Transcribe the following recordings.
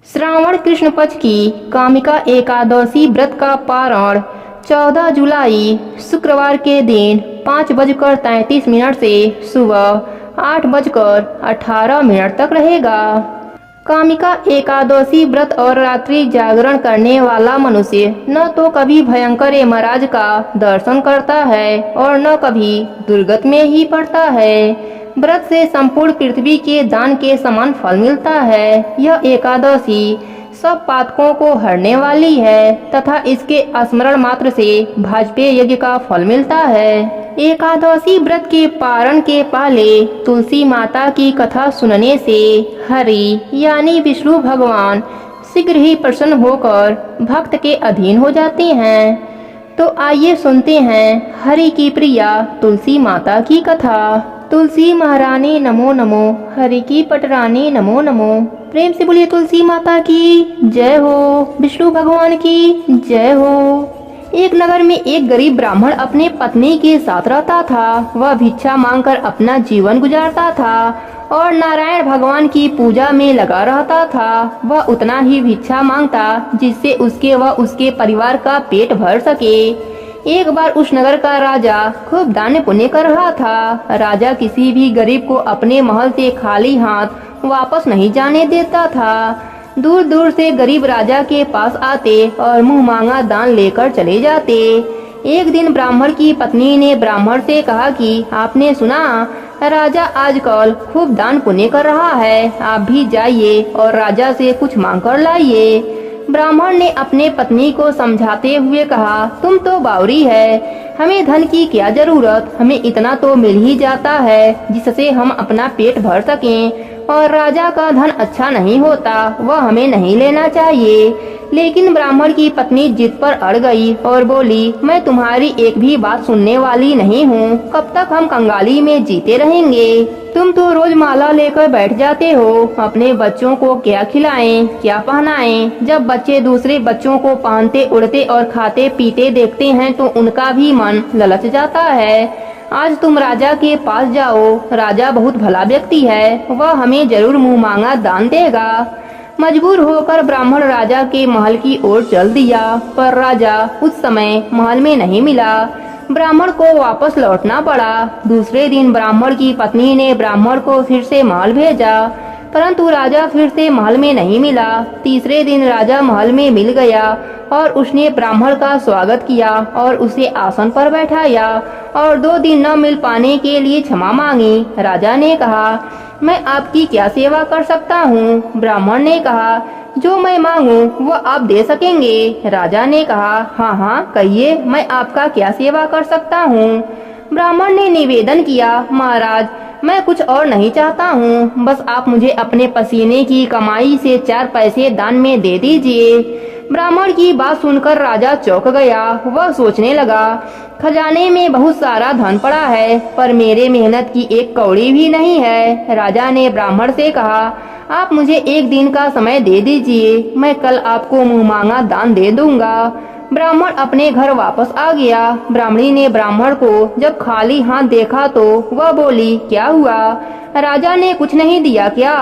श्रावण कृष्ण पक्ष की कामिका एकादशी व्रत का पारण 14 जुलाई शुक्रवार के दिन 5:33 से सुबह 8:18 तक रहेगा। कामिका एकादशी व्रत और रात्रि जागरण करने वाला मनुष्य न तो कभी भयंकर यमराज का दर्शन करता है और न कभी दुर्गत में ही पड़ता है। व्रत से संपूर्ण पृथ्वी के दान के समान फल मिलता है। यह एकादशी सब पातकों को हरने वाली है तथा इसके स्मरण मात्र से भाजपेय यज्ञ का फल मिलता है। एकादशी व्रत के पारण के पहले तुलसी माता की कथा सुनने से हरि यानी विष्णु भगवान शीघ्र ही प्रसन्न होकर भक्त के अधीन हो जाते हैं। तो आइए सुनते हैं हरि की प्रिया तुलसी माता की कथा। तुलसी महारानी नमो नमो, हरि की पटरानी नमो नमो। प्रेम से बोलिए तुलसी माता की जय हो, विष्णु भगवान की जय हो। एक नगर में एक गरीब ब्राह्मण अपने पत्नी के साथ रहता था। वह भिक्षा मांगकर अपना जीवन गुजारता था और नारायण भगवान की पूजा में लगा रहता था। वह उतना ही भिक्षा मांगता जिससे उसके व उसके परिवार का पेट भर सके। एक बार उस नगर का राजा खूब दान पुण्य कर रहा था। राजा किसी भी गरीब को अपने महल से खाली हाथ वापस नहीं जाने देता था। दूर दूर से गरीब राजा के पास आते और मुंह मांगा दान लेकर चले जाते। एक दिन ब्राह्मण की पत्नी ने ब्राह्मण से कहा कि आपने सुना राजा आजकल खूब दान पुण्य कर रहा है, आप भी जाइए और राजा से कुछ मांग कर लाइए। ब्राह्मण ने अपने पत्नी को समझाते हुए कहा, तुम तो बावरी है, हमें धन की क्या जरूरत, हमें इतना तो मिल ही जाता है जिससे हम अपना पेट भर सकें। और राजा का धन अच्छा नहीं होता, वह हमें नहीं लेना चाहिए। लेकिन ब्राह्मण की पत्नी जिद पर अड़ गई और बोली, मैं तुम्हारी एक भी बात सुनने वाली नहीं हूँ, कब तक हम कंगाली में जीते रहेंगे। तुम तो रोज माला लेकर बैठ जाते हो, अपने बच्चों को क्या खिलाएं, क्या पहनाएं। जब बच्चे दूसरे बच्चों को पहनते उड़ते और खाते पीते देखते हैं तो उनका भी मन ललच जाता है। आज तुम राजा के पास जाओ, राजा बहुत भला व्यक्ति है, वह हमें जरूर मुंह मांगा दान देगा। मजबूर होकर ब्राह्मण राजा के महल की ओर चल दिया, पर राजा उस समय महल में नहीं मिला। ब्राह्मण को वापस लौटना पड़ा। दूसरे दिन ब्राह्मण की पत्नी ने ब्राह्मण को फिर से महल भेजा, परंतु राजा फिर से महल में नहीं मिला। तीसरे दिन राजा महल में मिल गया और उसने ब्राह्मण का स्वागत किया और उसे आसन पर बैठाया और 2 दिन न मिल पाने के लिए क्षमा मांगी। राजा ने कहा, मैं आपकी क्या सेवा कर सकता हूँ? ब्राह्मण ने कहा, जो मैं मांगू वो आप दे सकेंगे। राजा ने कहा, हाँ हाँ कहिए, मैं आपका क्या सेवा कर सकता हूँ? ब्राह्मण ने निवेदन किया, महाराज मैं कुछ और नहीं चाहता हूँ, बस आप मुझे अपने पसीने की कमाई से 4 पैसे दान में दे दीजिए। ब्राह्मण की बात सुनकर राजा चौंक गया। वह सोचने लगा, खजाने में बहुत सारा धन पड़ा है, पर मेरे मेहनत की एक कौड़ी भी नहीं है। राजा ने ब्राह्मण से कहा, आप मुझे 1 दिन का समय दे दीजिए, मैं कल आपको मुंह मांगा दान दे दूंगा। ब्राह्मण अपने घर वापस आ गया। ब्राह्मणी ने ब्राह्मण को जब खाली हाथ देखा तो वह बोली, क्या हुआ, राजा ने कुछ नहीं दिया क्या?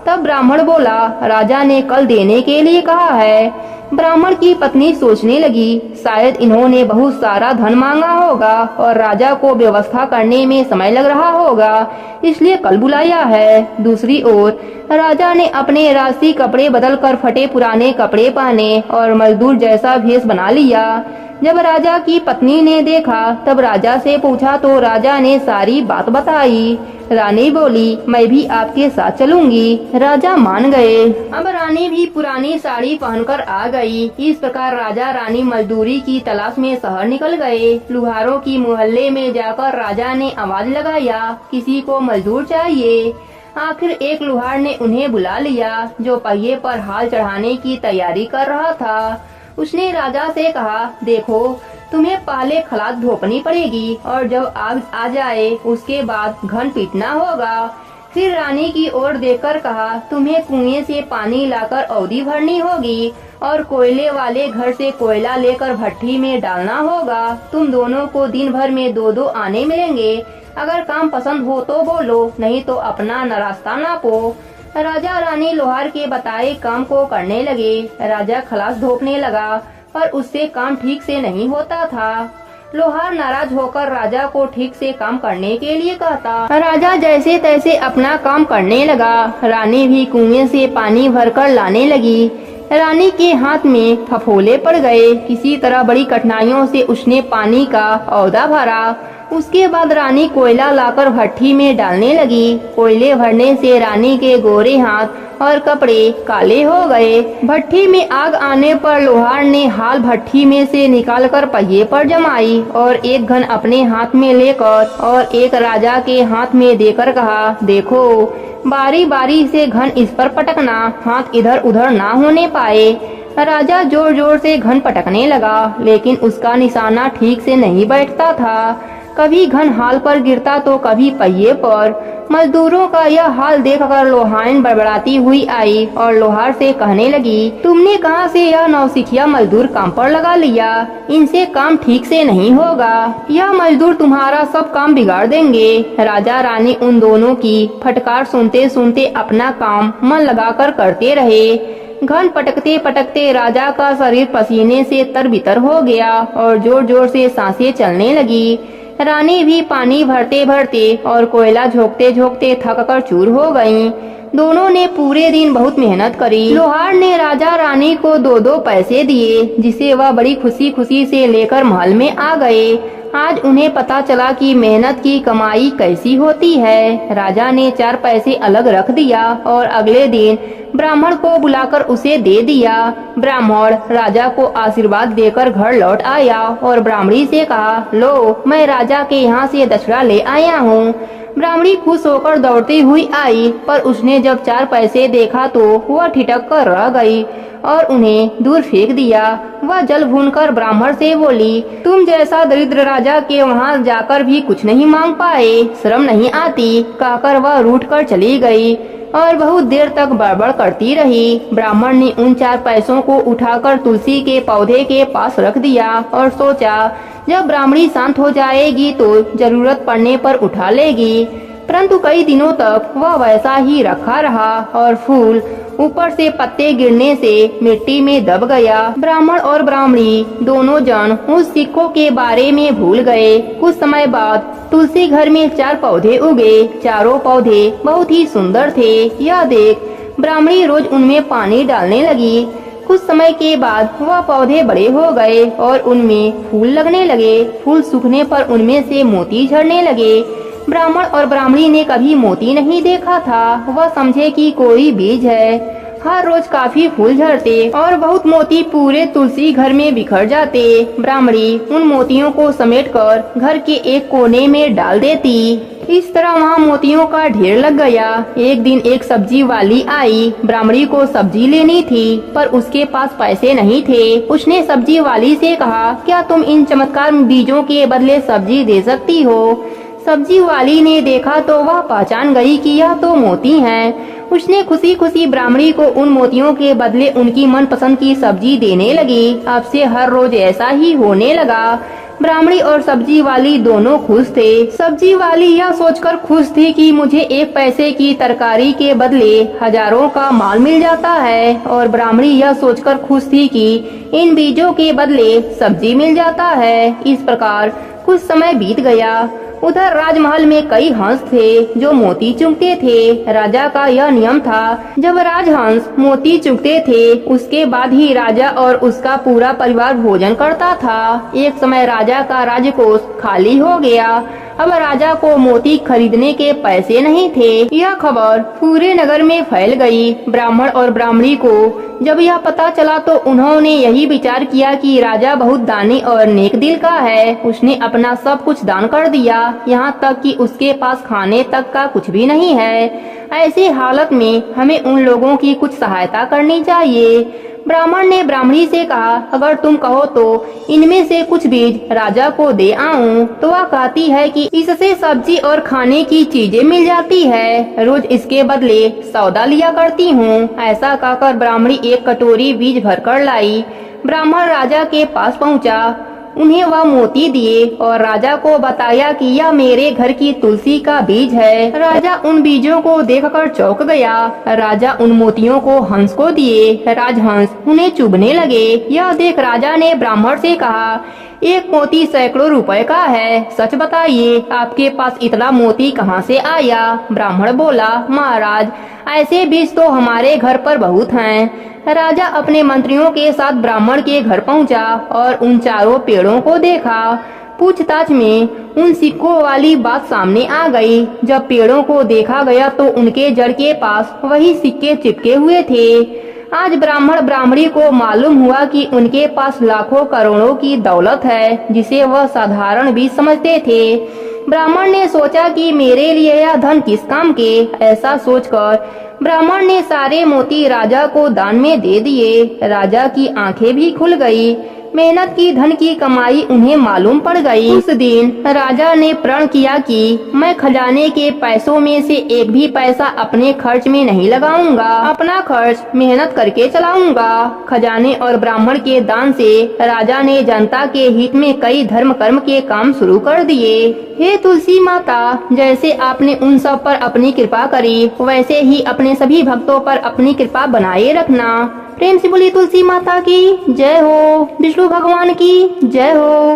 तब ब्राह्मण बोला, राजा ने कल देने के लिए कहा है। ब्राह्मण की पत्नी सोचने लगी, शायद इन्होंने बहुत सारा धन मांगा होगा और राजा को व्यवस्था करने में समय लग रहा होगा, इसलिए कल बुलाया है। दूसरी ओर राजा ने अपने राशि कपड़े बदलकर फटे पुराने कपड़े पहने और मजदूर जैसा भेष बना लिया। जब राजा की पत्नी ने देखा तब राजा से पूछा तो राजा ने सारी बात बताई। रानी बोली, मैं भी आपके साथ चलूंगी। राजा मान गए। अब रानी भी पुरानी साड़ी पहनकर आ गई। इस प्रकार राजा रानी मजदूरी की तलाश में शहर निकल गए। लुहारों की मोहल्ले में जाकर राजा ने आवाज लगाया, किसी को मजदूर चाहिए। आखिर एक लुहार ने उन्हें बुला लिया, जो पहिए पर हाल चढ़ाने की तैयारी कर रहा था। उसने राजा से कहा, देखो तुम्हें पहले खलाद धोपनी पड़ेगी और जब आग आ जाए उसके बाद घन पीटना होगा। फिर रानी की ओर देखकर कहा, तुम्हें कुएं से पानी लाकर औदी भरनी होगी और कोयले वाले घर से कोयला लेकर भट्टी में डालना होगा। तुम दोनों को दिन भर में 2-2 आने मिलेंगे। अगर काम पसंद हो तो बोलो, नहीं तो अपना नारास्ता नापो। राजा रानी लोहार के बताए काम को करने लगे। राजा खलास ढोपने लगा पर उससे काम ठीक से नहीं होता था। लोहार नाराज होकर राजा को ठीक से काम करने के लिए कहता। राजा जैसे तैसे अपना काम करने लगा। रानी भी कुएं से पानी भरकर लाने लगी। रानी के हाथ में फफोले पड़ गए। किसी तरह बड़ी कठिनाइयों से उसने पानी का औदा भरा। उसके बाद रानी कोयला लाकर भट्ठी में डालने लगी। कोयले भरने से रानी के गोरे हाथ और कपड़े काले हो गए। भट्ठी में आग आने पर लोहार ने हाल भट्ठी में से निकालकर पहिए पर जमाई और एक घन अपने हाथ में लेकर और एक राजा के हाथ में देकर कहा, देखो बारी बारी से घन इस पर पटकना, हाथ इधर उधर ना होने पाए। राजा जोर जोर से घन पटकने लगा लेकिन उसका निशाना ठीक से नहीं बैठता था। कभी घन हाल पर गिरता तो कभी पहिए पर। मजदूरों का यह हाल देखकर लोहाइन बड़बड़ाती हुई आई और लोहार से कहने लगी, तुमने कहां से यह नौसिखिया मजदूर काम पर लगा लिया? इनसे काम ठीक से नहीं होगा। यह मजदूर तुम्हारा सब काम बिगाड़ देंगे। राजा रानी उन दोनों की फटकार सुनते सुनते अपना काम मन लगाकर करते रहे। घन पटकते पटकते राजा का शरीर पसीने से तरबितर हो गया और जोर जोर से सांसें चलने लगी। रानी भी पानी भरते भरते और कोयला झोंकते झोंकते थक कर चूर हो गईं। दोनों ने पूरे दिन बहुत मेहनत करी। लोहार ने राजा रानी को 2-2 पैसे दिए जिसे वह बड़ी खुशी खुशी से लेकर महल में आ गए। आज उन्हें पता चला कि मेहनत की कमाई कैसी होती है। राजा ने 4 पैसे अलग रख दिया और अगले दिन ब्राह्मण को बुलाकर उसे दे दिया। ब्राह्मण राजा को आशीर्वाद देकर घर लौट आया और ब्राह्मणी से कहा, लो मैं राजा के यहाँ से दक्षिणा ले आया हूँ। ब्राह्मणी खुश होकर दौड़ती हुई आई पर उसने जब 4 पैसे देखा तो वह ठिठक कर रह गई और उन्हें दूर फेंक दिया। वह जल भूनकर ब्राह्मण से बोली, तुम जैसा दरिद्र राजा के वहाँ जाकर भी कुछ नहीं मांग पाए, शर्म नहीं आती? कहकर वह रूठ कर चली गई और बहुत देर तक बड़बड़ करती रही। ब्राह्मण ने उन 4 पैसों को उठाकर तुलसी के पौधे के पास रख दिया और सोचा जब ब्राह्मणी शांत हो जाएगी तो जरूरत पड़ने पर उठा लेगी। परंतु कई दिनों तक वह वैसा ही रखा रहा और फूल ऊपर से पत्ते गिरने से मिट्टी में दब गया। ब्राह्मण और ब्राह्मणी दोनों जन उस सिक्कों के बारे में भूल गए। कुछ समय बाद तुलसी घर में 4 पौधे उगे। चारों पौधे बहुत ही सुंदर थे। यह देख ब्राह्मणी रोज उनमें पानी डालने लगी। कुछ समय के बाद वह पौधे बड़े हो गए और उनमें फूल लगने लगे। फूल सूखने पर उनमें से मोती झड़ने लगे। ब्राह्मण और ब्राह्मणी ने कभी मोती नहीं देखा था। वह समझे कि कोई बीज है। हर रोज काफी फूल झड़ते और बहुत मोती पूरे तुलसी घर में बिखर जाते। ब्राह्मणी उन मोतियों को समेटकर घर के एक कोने में डाल देती। इस तरह वहाँ मोतियों का ढेर लग गया। एक दिन एक सब्जी वाली आई। ब्राह्मणी को सब्जी लेनी थी पर उसके पास पैसे नहीं थे। उसने सब्जी वाली से कहा, क्या तुम इन चमत्कार बीजों के बदले सब्जी दे सकती हो? सब्जी वाली ने देखा तो वह पहचान गई कि यह तो मोती हैं। उसने खुशी खुशी ब्राह्मणी को उन मोतियों के बदले उनकी मनपसंद की सब्जी देने लगी। अब से हर रोज ऐसा ही होने लगा। ब्राह्मणी और सब्जी वाली दोनों खुश थे। सब्जी वाली यह सोचकर खुश थी कि मुझे 1 पैसे की तरकारी के बदले हजारों का माल मिल जाता है और ब्राह्मणी यह सोचकर खुश थी कि इन बीजों के बदले सब्जी मिल जाता है। इस प्रकार कुछ समय बीत गया। उधर राजमहल में कई हंस थे जो मोती चुगते थे। राजा का यह नियम था, जब राजहंस मोती चुगते थे उसके बाद ही राजा और उसका पूरा परिवार भोजन करता था। एक समय राजा का राजकोष खाली हो गया। अब राजा को मोती खरीदने के पैसे नहीं थे। यह खबर पूरे नगर में फैल गई। ब्राह्मण और ब्राह्मणी को जब यह पता चला तो उन्होंने यही विचार किया कि राजा बहुत दानी और नेक दिल का है। उसने अपना सब कुछ दान कर दिया, यहाँ तक कि उसके पास खाने तक का कुछ भी नहीं है। ऐसी हालत में हमें उन लोगों की कुछ सहायता करनी चाहिए। ब्राह्मण ने ब्राह्मणी से कहा, अगर तुम कहो तो इनमें से कुछ बीज राजा को दे आऊं। तो वह कहती है कि इससे सब्जी और खाने की चीजें मिल जाती है, रोज इसके बदले सौदा लिया करती हूँ। ऐसा कहकर ब्राह्मणी एक कटोरी बीज भरकर लाई। ब्राह्मण राजा के पास पहुँचा। उन्हें वह मोती दिए और राजा को बताया कि यह मेरे घर की तुलसी का बीज है। राजा उन बीजों को देखकर चौंक गया। राजा उन मोतियों को हंस को दिए। राजहंस उन्हें चुभने लगे। यह देख राजा ने ब्राह्मण से कहा, एक मोती सैकड़ों रुपए का है, सच बताइए आपके पास इतना मोती कहाँ से आया? ब्राह्मण बोला, महाराज ऐसे बीज तो हमारे घर पर बहुत हैं। राजा अपने मंत्रियों के साथ ब्राह्मण के घर पहुंचा और उन चारों पेड़ों को देखा। पूछताछ में उन सिक्कों वाली बात सामने आ गई। जब पेड़ों को देखा गया तो उनके जड़ के पास वही सिक्के चिपके हुए थे। आज ब्राह्मण ब्राह्मणी को मालूम हुआ कि उनके पास लाखों करोड़ों की दौलत है, जिसे वह साधारण बीज समझते थे। ब्राह्मण ने सोचा कि मेरे लिए यह धन किस काम के। ऐसा सोचकर ब्राह्मण ने सारे मोती राजा को दान में दे दिए। राजा की आंखें भी खुल गई। मेहनत की धन की कमाई उन्हें मालूम पड़ गई। उस दिन राजा ने प्रण किया कि मैं खजाने के पैसों में से एक भी पैसा अपने खर्च में नहीं लगाऊंगा। अपना खर्च मेहनत करके चलाऊंगा। खजाने और ब्राह्मण के दान से राजा ने जनता के हित में कई धर्म कर्म के काम शुरू कर दिए। हे तुलसी माता, जैसे आपने उन सब पर अपनी कृपा करी, वैसे ही अपने सभी भक्तों पर अपनी कृपा बनाए रखना। प्रेम से बोली तुलसी माता की जय हो। विष्णु भगवान की जय हो।